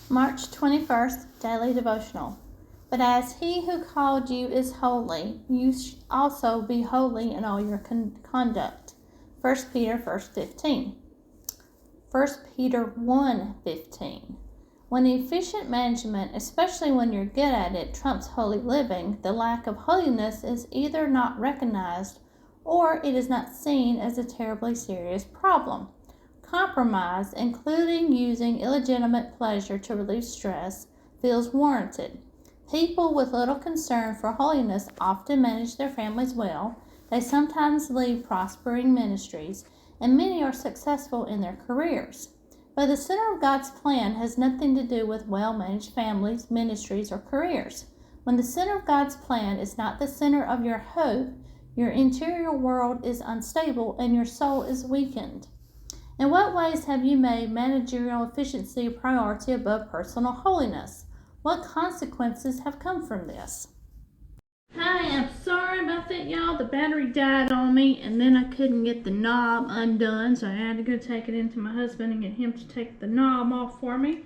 March 21st, Daily Devotional. But as he who called you is holy, you also be holy in all your conduct. 1 Peter 1:15. 1 Peter 1:15. When efficient management, especially when you're good at it, trumps holy living, the lack of holiness is either not recognized or it is not seen as a terribly serious problem. Compromise, including using illegitimate pleasure to relieve stress, feels warranted. People with little concern for holiness often manage their families well. They sometimes lead prospering ministries, and many are successful in their careers. But the center of God's plan has nothing to do with well-managed families, ministries, or careers. When the center of God's plan is not the center of your hope, your interior world is unstable and your soul is weakened. In what ways have you made managerial efficiency a priority above personal holiness? What consequences have come from this? Hi, I'm sorry about that, y'all. The battery died on me, and then I couldn't get the knob undone, so I had to go take it into my husband and get him to take the knob off for me.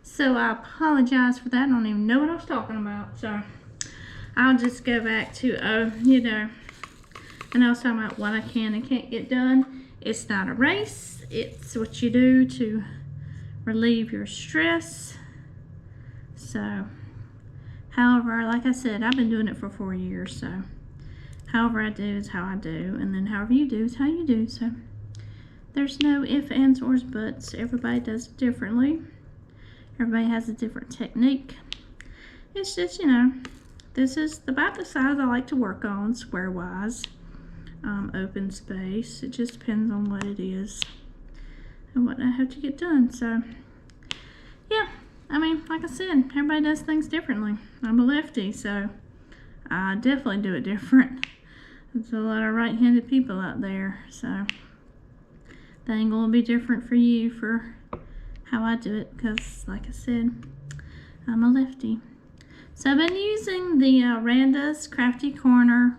So I apologize for that. I don't even know what I was talking about. So I'll just go back to, and I was talking about what I can and can't get done. It's not a race. It's what you do to relieve your stress. So, however, like I said, I've been doing it for 4 years. So, however I do is how I do. And then however you do is how you do. So, there's no ifs, ands, or buts. Everybody does it differently. Everybody has a different technique. It's just, this is about the size I like to work on, square-wise. Open space. It just depends on what it is and what I have to get done. So, yeah, like I said, everybody does things differently. I'm a lefty, so I definitely do it different. There's a lot of right-handed people out there, so the angle will be different for you for how I do it, because, like I said, I'm a lefty. So I've been using the Randa's Crafty Corner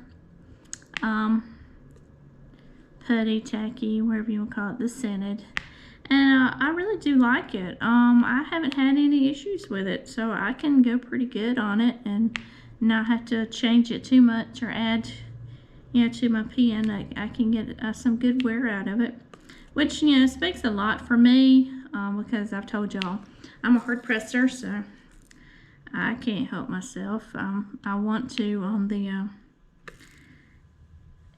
putty, tacky, whatever you want to call it, the scented, and I really do like it. I haven't had any issues with it, so I can go pretty good on it and not have to change it too much or add to my pen. I can get some good wear out of it, which speaks a lot for me, because I've told y'all I'm a hard presser, so I can't help myself. I want to, on the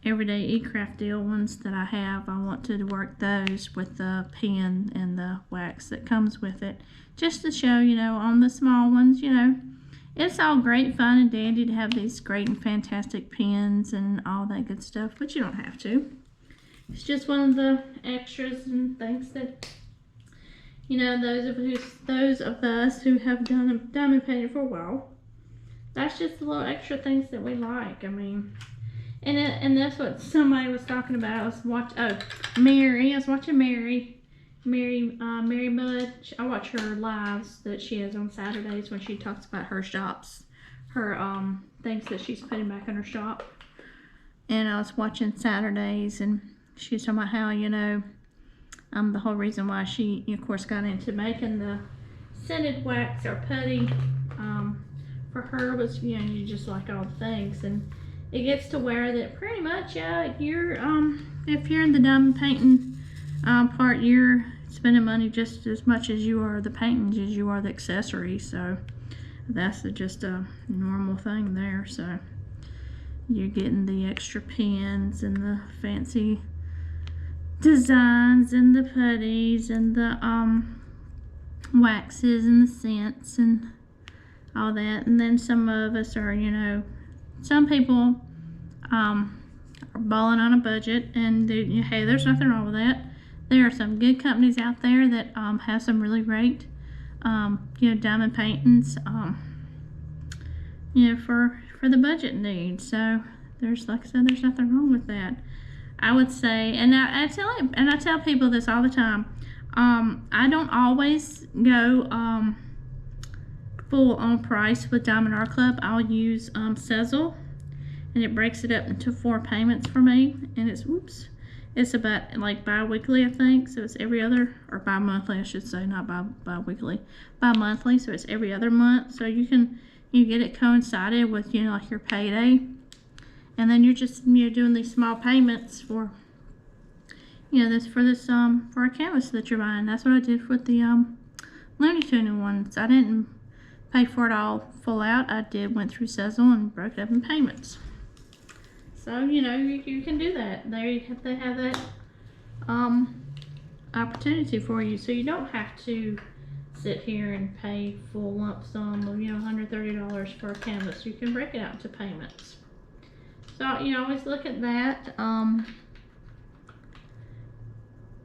everyday eCraft deal ones that I have, I want to work those with the pen and the wax that comes with it, just to show, on the small ones, it's all great fun and dandy to have these great and fantastic pens and all that good stuff, but you don't have to. It's just one of the extras and things that, those of us who have done diamond painting for a while, that's just the little extra things that we like. And that's what somebody was talking about. I was watching Mary. I was watching Mary Mudd. I watch her lives that she has on Saturdays when she talks about her shops, her things that she's putting back in her shop. And I was watching Saturdays, and she was talking about how the whole reason why she of course got into making the scented wax or putty for her was you just like all the things, and it gets to where that pretty much you're if you're in the diamond painting part, you're spending money just as much as you are the paintings as you are the accessories. So that's just a normal thing there. So you're getting the extra pens and the fancy designs and the putties and the waxes and the scents and all that. And then some of us are, some people are balling on a budget, and hey, there's nothing wrong with that. There are some good companies out there that have some really great diamond paintings for the budget needs. So like I said, there's nothing wrong with that. I would say, and I tell people this all the time, I don't always go full on price with Diamond Art Club. I'll use Sezzle, and it breaks it up into 4 payments for me, and It's about like bi-weekly, I think. So it's every other, or bi-monthly, I should say, not bi-weekly, bi-monthly. So it's every other month. So you get it coincided with, you know, like your payday. And then you're just, you know, doing these small payments for, you know, for a canvas that you're buying. That's what I did with the Looney Tunes ones. I didn't pay for it all full out. Went through Sezzle and broke it up in payments. So, you know, you can do that. They have that opportunity for you. So you don't have to sit here and pay full lump sum of, you know, $130 for a canvas. You can break it out into payments. So, you know, always look at that.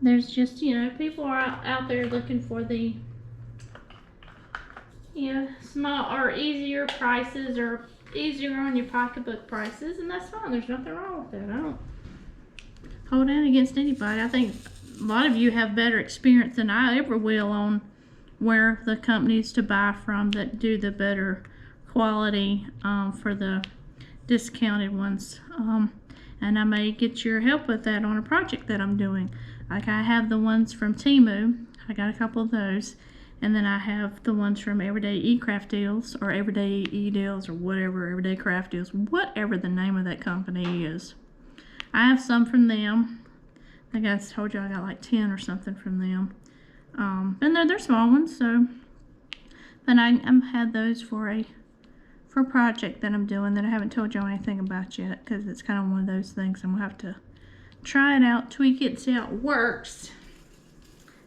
There's just, you know, people are out there looking for the, you know, small or easier prices or easier on your pocketbook prices, and that's fine. There's nothing wrong with that. I don't hold it against anybody. I think a lot of you have better experience than I ever will on where the companies to buy from that do the better quality for the discounted ones. And I may get your help with that on a project that I'm doing. Like I have the ones from Temu. I got a couple of those. And then I have the ones from Everyday E-Craft Deals, or Everyday E-Deals, or whatever, Everyday Craft Deals, whatever the name of that company is. I have some from them. I think I told you I got like 10 or something from them. And they're small ones, so. But I had those for a project that I'm doing that I haven't told y'all anything about yet, because it's kind of one of those things I'm gonna have to try it out, tweak it, see how it works.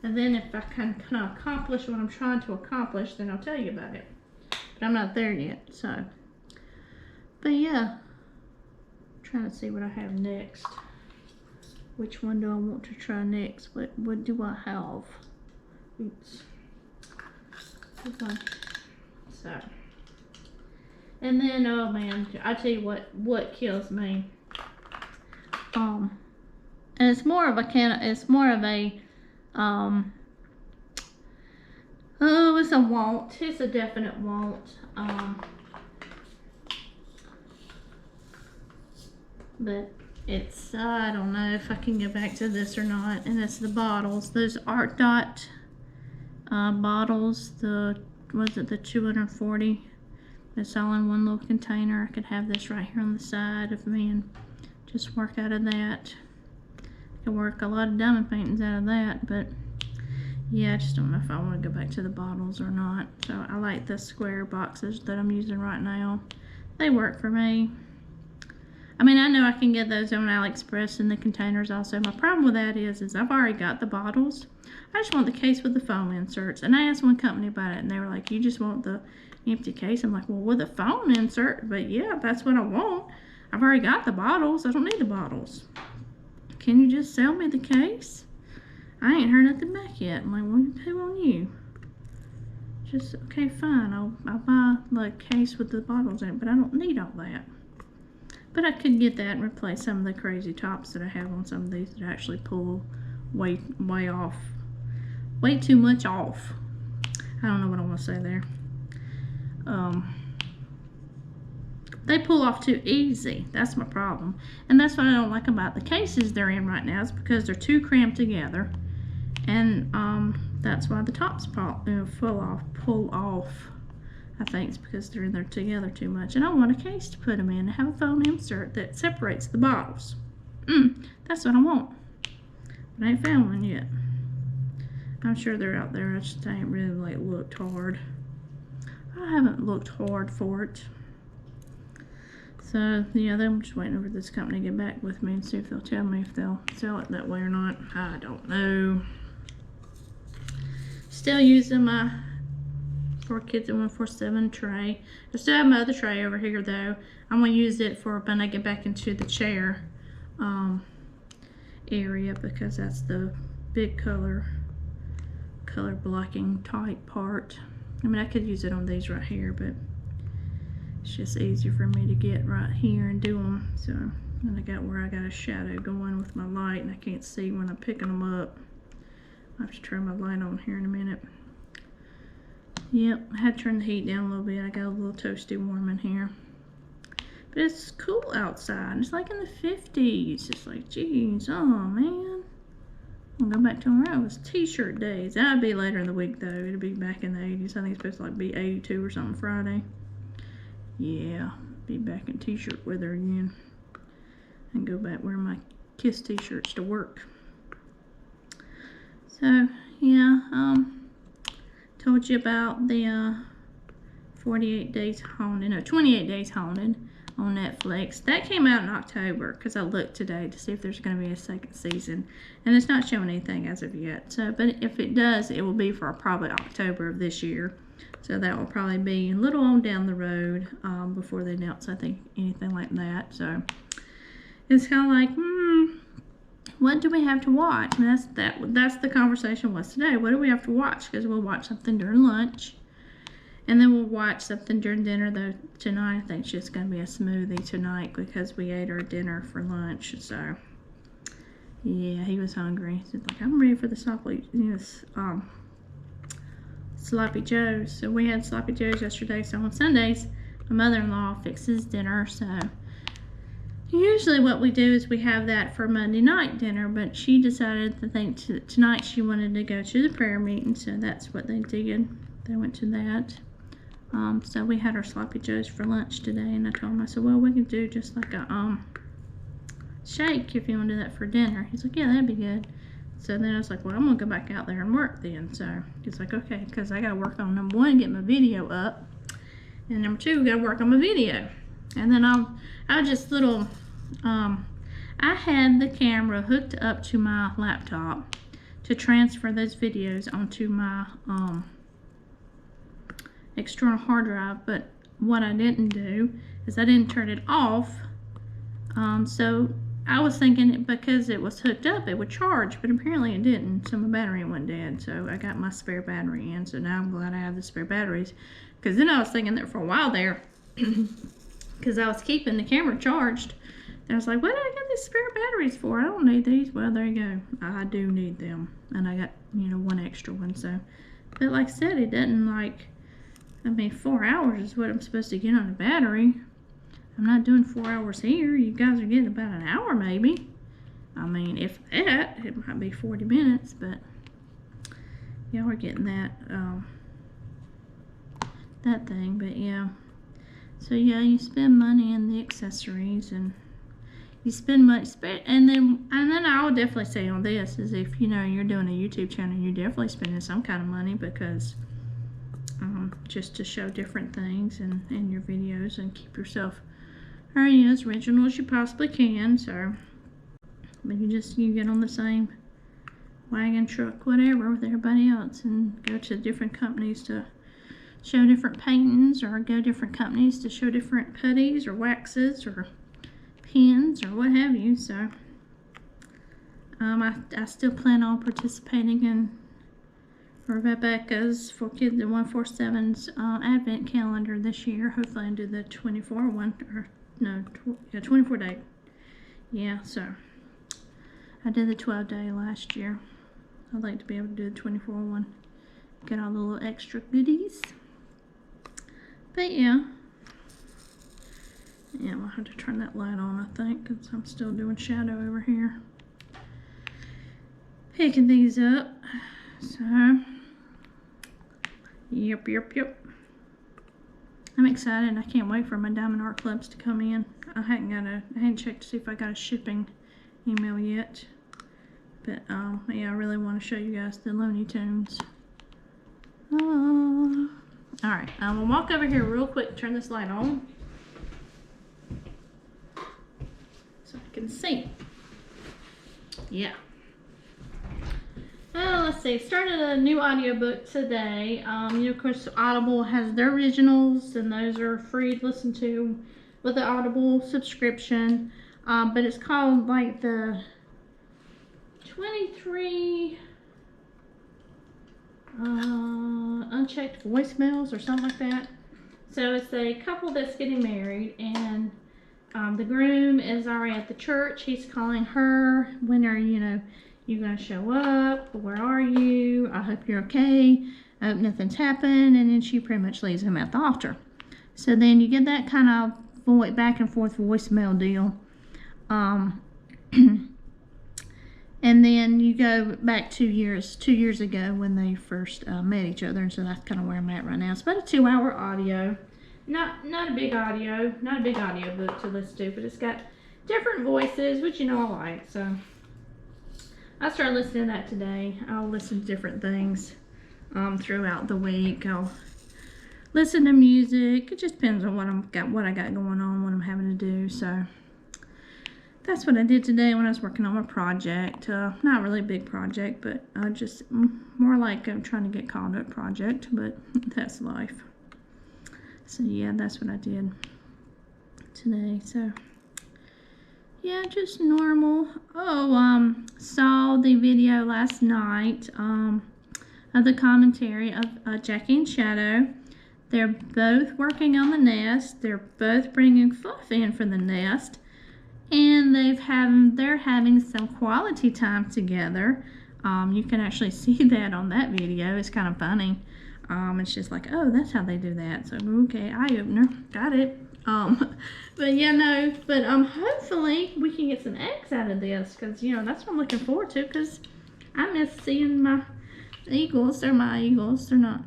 And then if I can kind of accomplish what I'm trying to accomplish, then I'll tell you about it. But I'm not there yet, so. But yeah, I'm trying to see what I have next. Which one do I want to try next? What do I have? Oops. Okay. So. And then, oh man, I tell you what kills me. And it's more of a oh, it's a want. It's a definite want. But it's, I don't know if I can get back to this or not. And it's the bottles. Those Art Dot bottles. Was it the 240? It's all in one little container. I could have this right here on the side of me and just work out of that. I could work a lot of diamond paintings out of that, but yeah, I just don't know if I want to go back to the bottles or not. So I like the square boxes that I'm using right now. They work for me. I mean, I know I can get those on AliExpress in the containers also. My problem with that is I've already got the bottles. I just want the case with the foam inserts. And I asked one company about it, and they were like, you just want the empty case? I'm like, well, with a foam insert, but yeah, that's what I want. I've already got the bottles. I don't need the bottles. Can you just sell me the case? I ain't heard nothing back yet. I'm like, well, who on you? Just, okay, fine. I'll buy the case with the bottles in it, but I don't need all that. But I could get that and replace some of the crazy tops that I have on some of these that actually pull way off. Way too much off. I don't know what I want to say there. They pull off too easy. That's my problem. And that's what I don't like about the cases they're in right now, is because they're too cramped together. And that's why the tops pull off. I think it's because they're in there together too much. And I want a case to put them in and have a foam insert that separates the bottles. That's what I want. But I ain't found one yet. I'm sure they're out there. I just ain't really like looked hard. I haven't looked hard for it. So yeah, I'm just waiting for this company to get back with me and see if they'll tell me if they'll sell it that way or not. I don't know. Still using my 4Kids at 147 tray. I still have my other tray over here though. I'm gonna use it for when I get back into the chair area, because that's the big color blocking type part. I mean, I could use it on these right here, but it's just easier for me to get right here and do them. So, and I got where I got a shadow going with my light, and I can't see when I'm picking them up. I'll have to turn my light on here in a minute. Yep, I had to turn the heat down a little bit. I got a little toasty warm in here. But it's cool outside. It's like in the 50s. It's like, geez, oh man. I'll go back to when it was t-shirt days. That'd be later in the week though. It'll be back in the 80s. I think it's supposed to like be 82 or something Friday. Yeah, be back in t-shirt weather again. And go back wearing my Kiss t-shirts to work. So yeah, told you about the 28 Days Haunted, no, 28 Days Haunted on Netflix. That came out in October because I looked today to see if there's going to be a second season, and it's not showing anything as of yet. So, but if it does, it will be for probably October of this year. So that will probably be a little on down the road before they announce, I think, anything like that. So it's kind of like, what do we have to watch? And that's the conversation was today. What do we have to watch? Because we'll watch something during lunch. And then we'll watch something during dinner, though tonight I think it's just going to be a smoothie tonight because we ate our dinner for lunch. So, yeah, he was hungry. He's like, I'm ready for the sloppy joes. So we had sloppy joes yesterday. So on Sundays, my mother-in-law fixes dinner. So usually what we do is we have that for Monday night dinner. But she decided to think tonight she wanted to go to the prayer meeting. So that's what they did. They went to that. So we had our sloppy joes for lunch today, and I told him, I said, well, we could do just like a shake if you want to do that for dinner. He's like, yeah, that'd be good. So then I was like, well, I'm gonna go back out there and work then. So he's like, okay, because I gotta work on number one, get my video up, and number two, gotta work on my video. And then I just little, I had the camera hooked up to my laptop to transfer those videos onto my external hard drive, but what I didn't do is I didn't turn it off. So I was thinking because it was hooked up it would charge, but apparently it didn't, so my battery went dead. So I got my spare battery in, so now I'm glad I have the spare batteries, because then I was thinking that for a while there because I was keeping the camera charged, and I was like, what do I got these spare batteries for? I don't need these. Well, there you go, I do need them, and I got, you know, one extra one. So, but like I said, it doesn't, like, I mean, 4 hours is what I'm supposed to get on the battery. I'm not doing 4 hours here. You guys are getting about an hour maybe. I mean, if that, it might be 40 minutes, but yeah, we're getting that that thing. But yeah, so yeah, you spend money in the accessories, and you spend money, and then I would definitely say on this is, if you know you're doing a YouTube channel, you're definitely spending some kind of money, because just to show different things in your videos and keep yourself as original as you possibly can. So, but you get on the same wagon, truck, whatever with everybody else, and go to different companies to show different paintings, or go different companies to show different putties or waxes or pens or what have you. So I still plan on participating in Rebecca's For Kids at 147's Advent calendar this year. Hopefully I can do the 24 one, or no, 24 day. Yeah, so I did the 12 day last year. I'd like to be able to do the 24 one. Get all the little extra goodies. But yeah. Yeah, I'll have to turn that light on, I think, because I'm still doing shadow over here. Picking these up. So, yep. I'm excited. I can't wait for my Diamond Art Clubs to come in. I hadn't checked to see if I got a shipping email yet. But yeah, I really want to show you guys the Looney Tunes. Alright, I'm gonna walk over here real quick, turn this light on so I can see. Yeah. Let's see, started a new audiobook today. Of course, Audible has their originals, and those are free to listen to with the Audible subscription. But it's called like the 23 unchecked voicemails or something like that. So it's a couple that's getting married, and the groom is already at the church. He's calling her, when are you gonna show up? Where are you? I hope you're okay. I hope nothing's happened. And then she pretty much leaves him at the altar. So then you get that kind of back and forth voicemail deal. And then you go back 2 years ago when they first met each other, and so that's kind of where I'm at right now. It's about a 2-hour audio. Not a big audio book to listen to, but it's got different voices, which I like. So I started listening to that today. I'll listen to different things throughout the week. I'll listen to music. It just depends on what I got going on, what I'm having to do. So that's what I did today when I was working on my project. Not really a big project, but just more like I'm trying to get conduit project, but that's life. So yeah, that's what I did today. So yeah, just normal. Saw the video last night of the commentary of Jackie and Shadow. They're both working on the nest. They're both bringing Fluff in for the nest. And they're having some quality time together. You can actually see that on that video. It's kind of funny. It's just like, oh, that's how they do that. So okay, eye opener, got it. But yeah, no. But hopefully we can get some eggs out of this, because that's what I'm looking forward to. Because I miss seeing my eagles. They're my eagles. They're not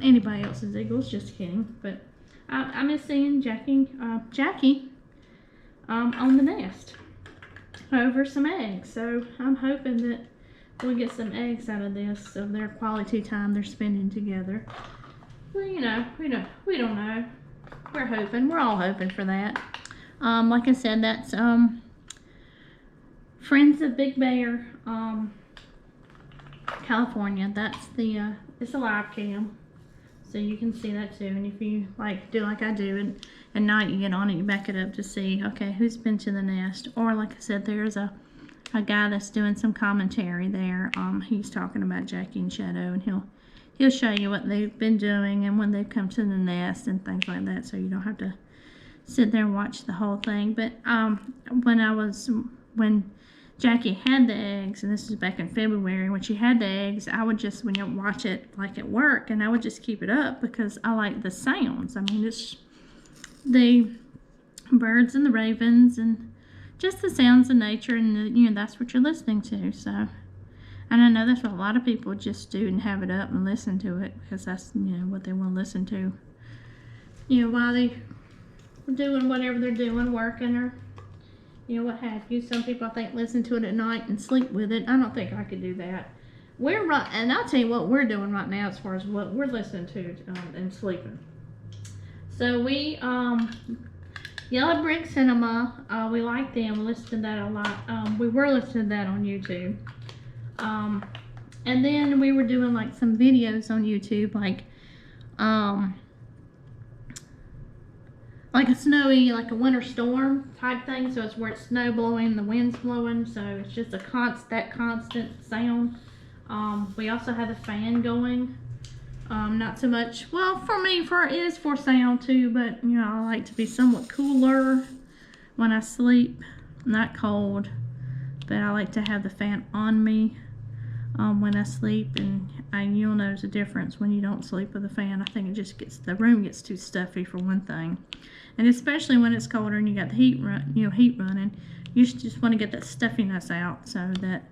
anybody else's eagles. Just kidding. But I miss seeing Jackie on the nest over some eggs. So I'm hoping that we'll get some eggs out of this, of their quality time they're spending together. Well, we don't know. We're hoping. We're all hoping for that. Like I said, that's Friends of Big Bear, California. That's the it's a live cam, so you can see that too. And if you do like I do, and at night you get on it, you back it up to see, okay, who's been to the nest. Or like I said, there's a guy that's doing some commentary there. He's talking about Jackie and Shadow, and he'll show you what they've been doing and when they've come to the nest and things like that, so you don't have to sit there and watch the whole thing. But when Jackie had the eggs, and this is back in February, when she had the eggs, I would just, watch it like at work, and I would just keep it up because I like the sounds. I mean, it's the birds and the ravens and just the sounds of nature, and that's what you're listening to. So, and I know that's what a lot of people just do and have it up and listen to it, because that's what they want to listen to while they are doing whatever they're doing, working or what have you. Some people, I think, listen to it at night and sleep with it. I don't think I could do that. And I'll tell you what we're doing right now as far as what we're listening to and sleeping. So we Yellow Brick Cinema, we like them. We listen to that a lot. We were listening to that on YouTube. And then we were doing some videos on YouTube, like a snowy, a winter storm type thing. So it's where it's snow blowing, the wind's blowing, so it's just that constant sound. We also have the fan going. Not so much, well, for me, it is for sound too, but I like to be somewhat cooler when I sleep, not cold, but I like to have the fan on me when I sleep, and you'll notice a difference when you don't sleep with a fan. I think it just the room gets too stuffy for one thing, and especially when it's colder and you got the heat running, you just want to get that stuffiness out so that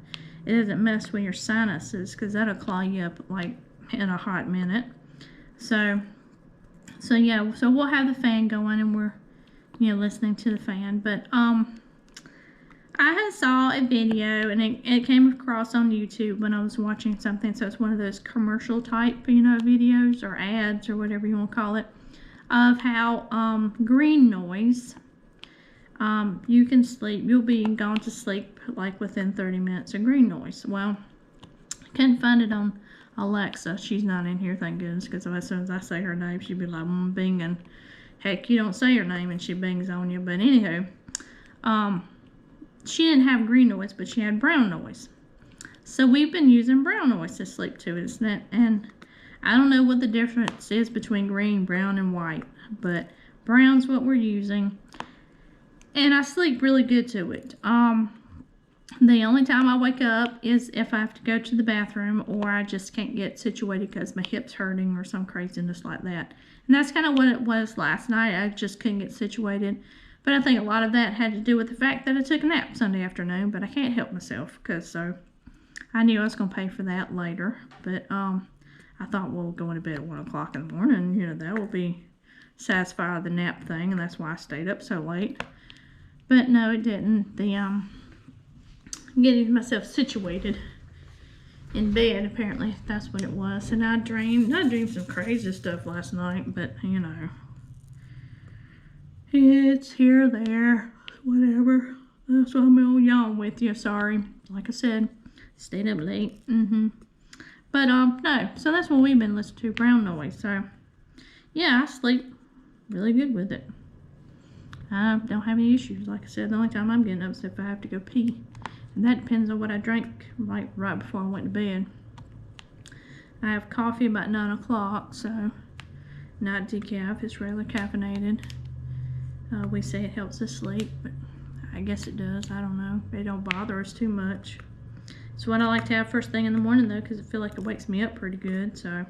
it doesn't mess with your sinuses, because that'll claw you up in a hot minute. So yeah, so we'll have the fan going, and we're listening to the fan. But I saw a video, and it came across on YouTube when I was watching something. So it's one of those commercial type videos or ads or whatever you want to call it, of how green noise, you can sleep, you'll be gone to sleep within 30 minutes of green noise. Well, I couldn't find it on Alexa. She's not in here, thank goodness, because as soon as I say her name, she'd be like, bing, and heck, you don't say her name and she bings on you. But anywho, she didn't have green noise, but she had brown noise. So we've been using brown noise to sleep to, isn't it? And I don't know what the difference is between green, brown, and white, but brown's what we're using, and I sleep really good to it. The only time I wake up is if I have to go to the bathroom or I just can't get situated because my hip's hurting or some craziness like that. And that's kind of what it was last night. I just couldn't get situated. But I think a lot of that had to do with the fact that I took a nap Sunday afternoon, but I can't help myself because I knew I was going to pay for that later. But I thought, well, going to bed at 1 o'clock in the morning, you know, that will be satisfy the nap thing, and that's why I stayed up so late. But no, it didn't. The getting myself situated in bed, apparently that's what it was. And I dreamed some crazy stuff last night, but you know, it's here, there, whatever. That's why I'm all yawn with you. Sorry. Like I said, stayed up late. But no. So that's what we've been listening to, brown noise. So yeah, I sleep really good with it. I don't have any issues. Like I said, the only time I'm getting up is if I have to go pee. And that depends on what I drank like right before I went to bed. I have coffee about 9 o'clock, so not decaf, it's regular caffeinated. We say it helps us sleep, but I guess it does. I don't know. It don't bother us too much. It's what I like to have first thing in the morning though, because I feel like it wakes me up pretty good. So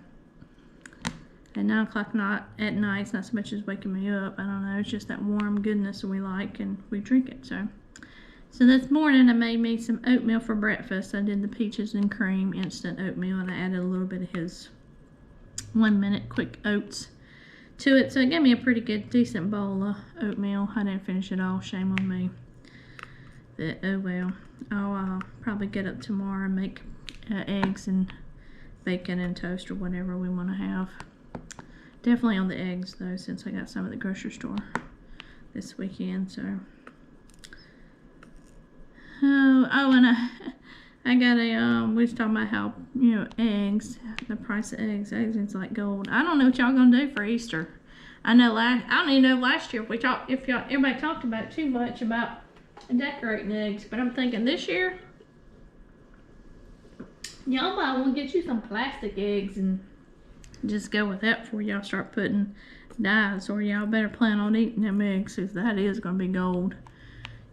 at 9 o'clock at night, it's not so much as waking me up. I don't know. It's just that warm goodness we like, and we drink it. So this morning I made me some oatmeal for breakfast. I did the peaches and cream instant oatmeal, and I added a little bit of his 1 minute quick oats to it. So it gave me a pretty good, decent bowl of oatmeal. I didn't finish it all. Shame on me. But oh well. I'll probably get up tomorrow and make eggs and bacon and toast or whatever we want to have. Definitely on the eggs though, since I got some at the grocery store this weekend. So and I got a we was talking about how, you know, eggs, the price of eggs is like gold. I don't know what y'all gonna do for Easter. I don't even know last year if everybody talked about it too much about decorating eggs, but I'm thinking this year y'all might want to get you some plastic eggs and just go with that before y'all start putting dyes, or y'all better plan on eating them eggs, because that is going to be gold,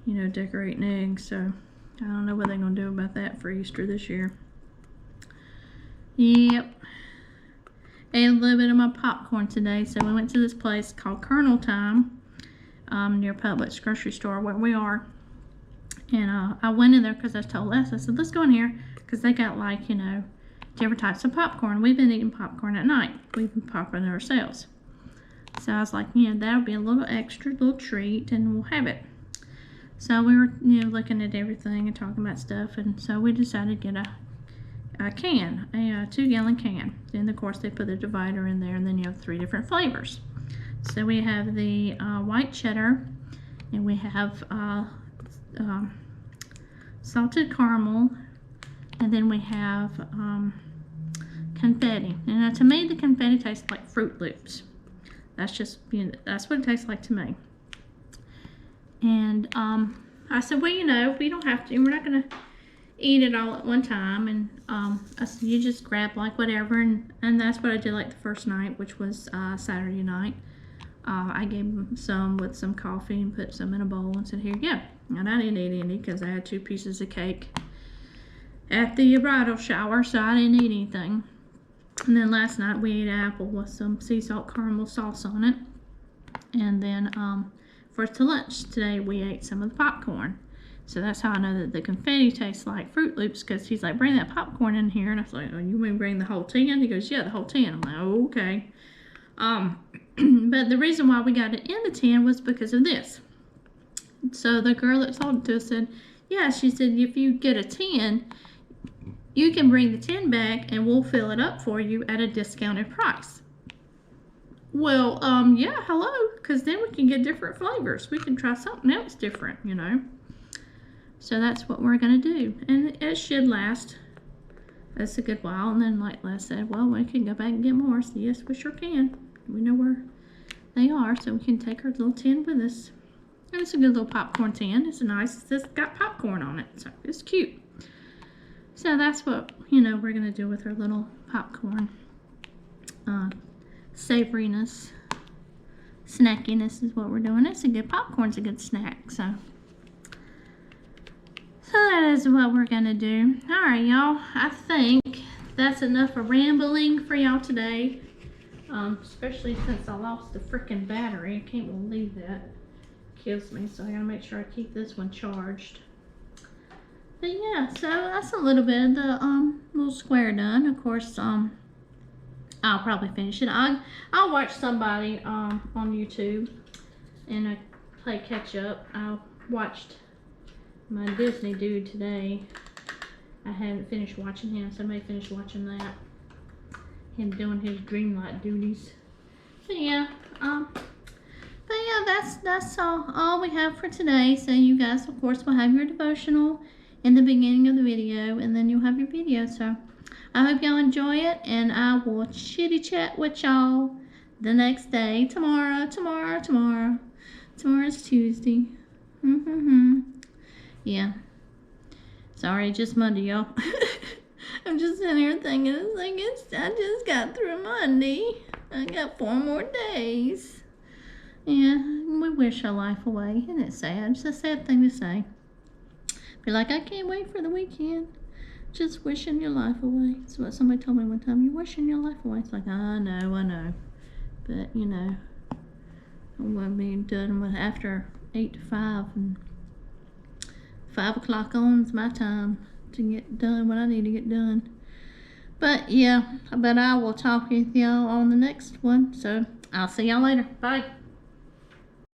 you know, decorating eggs. So I don't know what they're going to do about that for Easter this year. Yep. Ate a little bit of my popcorn today. So we went to this place called Colonel Time near Publix grocery store where we are. And I went in there because I told Les, I said, let's go in here, because they got, like, you know, different types of popcorn. We've been eating popcorn at night. We've been popping it ourselves. So I was like, yeah, that'll be a little extra, little treat, and we'll have it. So we were, you know, looking at everything and talking about stuff, and so we decided to get a can, a 2-gallon can. Then, of course, they put the divider in there, and then you have 3 different flavors. So we have the white cheddar, and we have salted caramel, and then we have confetti. And to me, the confetti tastes like Fruit Loops. That's just, you know, that's what it tastes like to me. And I said, well, you know, we don't have to, we're not gonna eat it all at one time. And I said, you just grab like whatever, and that's what I did like the first night, which was Saturday night. I gave them some with some coffee and put some in a bowl and said, here you go. And I didn't eat any because I had 2 pieces of cake at the bridal shower, so I didn't eat anything. And then last night we ate an apple with some sea salt caramel sauce on it. And then for lunch today we ate some of the popcorn. So that's how I know that the confetti tastes like Fruit Loops, because he's like, bring that popcorn in here. And I was like, oh, you want me to bring the whole tin? He goes, yeah, the whole tin. I'm like, oh, okay. But the reason why we got it in the tin was because of this. So the girl that sold it to us said, yeah, she said, if you get a tin, you can bring the tin back and we'll fill it up for you at a discounted price. Well, yeah, hello, because then we can get different flavors. We can try something else different, you know. So that's what we're going to do. And it should last us a good while. And then, like Les said, well, we can go back and get more. So yes, we sure can. We know where they are, so we can take our little tin with us. And it's a good little popcorn tin. It's nice. It's got popcorn on it, so it's cute. So that's what, you know, we're going to do with our little popcorn. Savoriness, snackiness is what we're doing. It's a good, popcorn's a good snack, so So that is what we're going to do. Alright, y'all. I think that's enough of rambling for y'all today. Especially since I lost the freaking battery. I can't believe that. Kills me. So I gotta make sure I keep this one charged. But yeah, so that's a little bit of the little square done. Of course, I'll probably finish it. I'll watch somebody on YouTube and play catch up. I watched my Disney dude today. I haven't finished watching him, so I may finish watching that. Him doing his Dreamlight duties. So yeah, that's all we have for today. So you guys, of course, will have your devotional in the beginning of the video, and then you'll have your video. So I hope y'all enjoy it, and I will chitty chat with y'all the next day. Tomorrow. Tomorrow's Tuesday. Yeah. Sorry, just Monday, y'all. I'm just sitting here thinking, I just got through Monday. I got 4 more days. Yeah, we wish our life away. Isn't it sad? It's a sad thing to say. Be like, I can't wait for the weekend. Just wishing your life away. That's what somebody told me one time. You're wishing your life away. It's like, I know. But, you know, I want to be done with after 8 to 5. And 5 o'clock on is my time to get done what I need to get done. But yeah, I will talk with y'all on the next one. So I'll see y'all later. Bye.